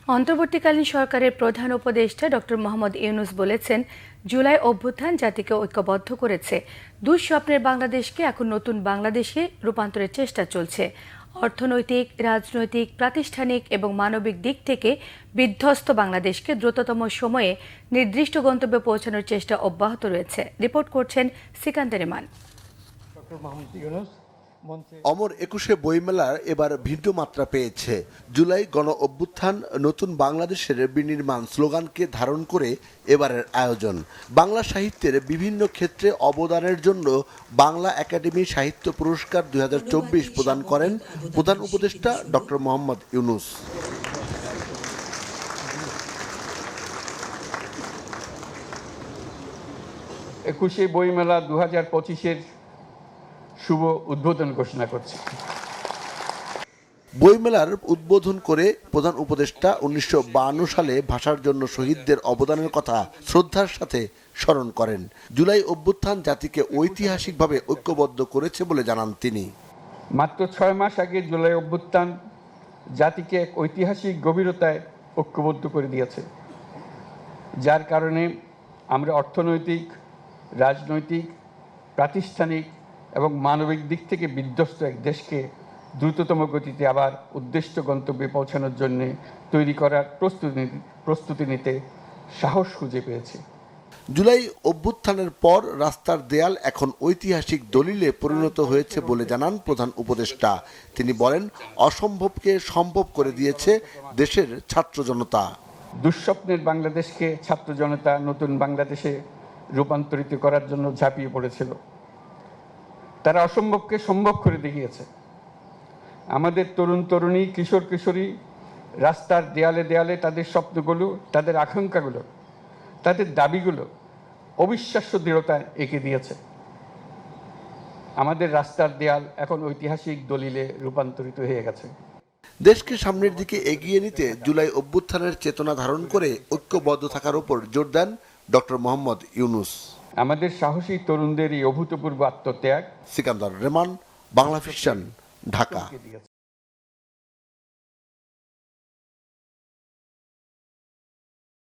অন্তর্বর্তীকালীন সরকারের প্রধান উপদেষ্টা ডক্টর মোহাম্মদ ইউনূস বলেছেন, জুলাই অভ্যুত্থান জাতিকে ঐক্যবদ্ধ করেছে। দুঃস্বপ্নের বাংলাদেশকে এখন নতুন বাংলাদেশে রূপান্তরের চেষ্টা চলছে। অর্থনৈতিক, রাজনৈতিক, প্রাতিষ্ঠানিক এবং মানবিক দিক থেকে বিধ্বস্ত বাংলাদেশকে দ্রুততম সময়ে নির্দিষ্ট গন্তব্যে পৌঁছানোর চেষ্টা অব্যাহত রয়েছে। রিপোর্ট করছেন সিকান্দার ইমান। অমর একুশে বইমেলার এবার ভিন্ন মাত্রা পেয়েছে। জুলাই গণ অভ্যুত্থান নতুন বাংলাদেশের বিনির্মাণ স্লোগানকে ধারণ করে এবারের আয়োজন। বাংলা সাহিত্যের বিভিন্ন ক্ষেত্রে অবদানের জন্য বাংলা একাডেমি সাহিত্য পুরস্কার 2024 প্রদান করেন প্রধান উপদেষ্টা ডক্টর মোহাম্মদ ইউনূস। একুশে বইমেলা 2025-এর শুভ উদ্বোধন ঘোষণা করছি। বইমেলার উদ্বোধন করে প্রধান উপদেষ্টা 1952 সালে ভাষার জন্য শহীদদের অবদানের কথা শ্রদ্ধার সাথে স্মরণ করেন। জুলাই অভ্যুত্থান জাতিকে ঐতিহাসিকভাবে ঐক্যবদ্ধ করেছে বলে জানান তিনি। মাত্র 6 মাস আগে জুলাই অভ্যুত্থান জাতিকে এক ঐতিহাসিক গভীরতায় ঐক্যবদ্ধ করে দিয়েছে, যার কারণে আমরা অর্থনৈতিক, রাজনৈতিক, প্রাতিষ্ঠানিক এবং মানবিক দিক থেকে বিধ্বস্ত এক দেশকে দ্রুততম গতিতে আবার উদ্দিষ্ট গন্তব্যে পৌঁছানোর জন্য তৈরি করার প্রস্তুতি নিতে সাহস খুঁজে পেয়েছি। জুলাই অভ্যুত্থানের পর রাস্তার দেয়াল এখন ঐতিহাসিক দলিলে পরিণত হয়েছে বলে জানান প্রধান উপদেষ্টা। তিনি বলেন, অসম্ভবকে সম্ভব করে দিয়েছে দেশের ছাত্র জনতা। দুঃস্বপ্নের বাংলাদেশকে ছাত্র জনতা নতুন বাংলাদেশে রূপান্তরিত করার জন্য ঝাঁপিয়ে পড়েছিল। তারা অসম্ভবকে সম্ভব করে দেখিয়েছে। আমাদের তরুণ তরুণী, কিশোর কিশোরী রাস্তার দেয়ালে দেয়ালে তাদের স্বপ্নগুলো, তাদের আকাঙ্ক্ষাগুলো, তাদের দাবিগুলো অবিশ্বাস্য দৃঢ়তায় এঁকে দিয়েছে। আমাদের রাস্তার দেয়াল এখন ঐতিহাসিক দলিলে রূপান্তরিত হয়ে গেছে। দেশকে সামনের দিকে এগিয়ে নিতে জুলাই অভ্যুত্থানের চেতনা ধারণ করে ঐক্যবদ্ধ থাকার উপর জোর দেন ডক্টর মোহাম্মদ ইউনূস। আমাদের সাহসী তরুণদের এই অভূতপূর্ব আত্মত্যাগ। সিকান্দার রেমান, বাংলা ভিশন, ঢাকা।